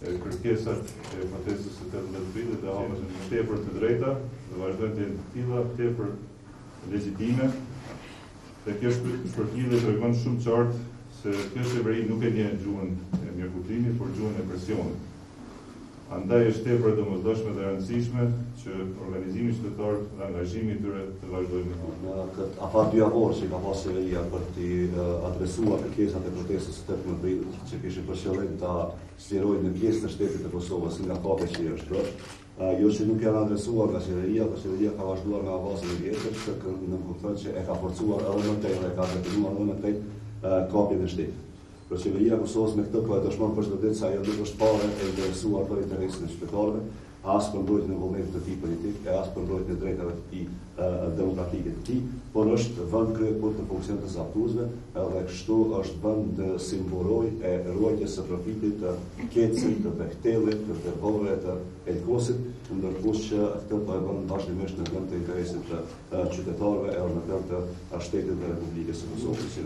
Kërkesat e protestës së 18 prillit dhe hamën tepër të drejta dhe vazhdojnë të jenë të tilla tepër legjitime. Dhe kjo shpërfillje tregon shumë qartë se kjo qeveri nuk e njeh gjuhën e mirëkuptimit, por gjuhën e presionit. Andaj është tepër domosdoshme dhe rëndësishme që organizimi qytetar dhe angazhimi i tyre të vazhdojnë. Në këtë afat dy javor që ka pasur qeveria për të adresuar kërkesat e protestës së 18 prillit, që kishin për qëllim ta sqarojnë në pjesë të shtetit të Kosovës nga kapja që është bërë, jo që nuk janë adresuar nga qeveria, por qeveria ka vazhduar nga bazën e vjetër, që në kupton që e ka forcuar edhe më tej dhe ka detyruar edhe më tej kapjen e shtetit. Për qeveria e Kosovës me këtë po e dëshmon për çdo ditë se ajo nuk është fare e interesuar për interesin e qytetarëve, as për mbrojtjen e vullnetit të tij politik, e as për mbrojtjen e drejtave të tij demokratike të tij, por është vend kryekurt të funksion të zaptuesve, edhe kështu është vend simboloj e ruajtjes së profitit të Kecit, të Behtellit, të Tërborëve, të Elkosit, ndërkohë që këtë po e bën vazhdimisht në vend të interesit të qytetarëve edhe në vend të shtetit të Republikës së Kosovës.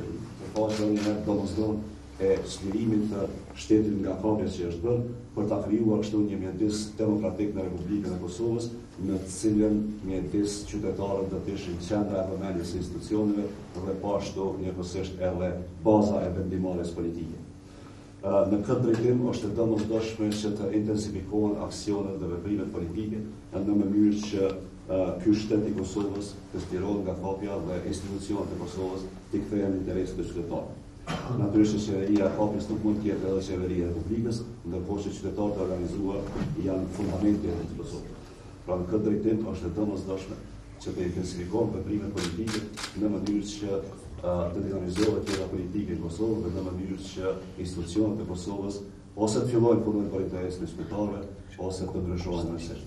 Pastaj një domosdoshmë e çlirimit të shtetit nga kapja që është bërë për ta krijuar kështu një mjedis demokratik në Republikën e Kosovës, në të cilën mjedis qytetarët do të ishin qendra e vëmendjes së institucioneve dhe pashtu njëkohësisht edhe baza e vendimarrjes politike. Në këtë drejtim është e domosdoshme që të intensifikohen aksionet dhe veprimet politike në mënyrë që ky shtet i Kosovës të stirohet nga kapja dhe institucionet e Kosovës të kthehen në interesin e qytetarëve. Natyrisht qeveria e kapjes nuk mund të jetë edhe qeveria e Republikës, ndërkohë që qytetarët e organizuar janë fundamenti i Kosovës. Pra në këtë drejtim është e domosdoshme që të intensifikohen veprimet politike në mënyrë që të dinamizohet jeta politike e Kosovës dhe në mënyrë që institucionet e Kosovës ose të fillojnë punën për interesin e qytetarëve ose të ndryshohen rëndësisht.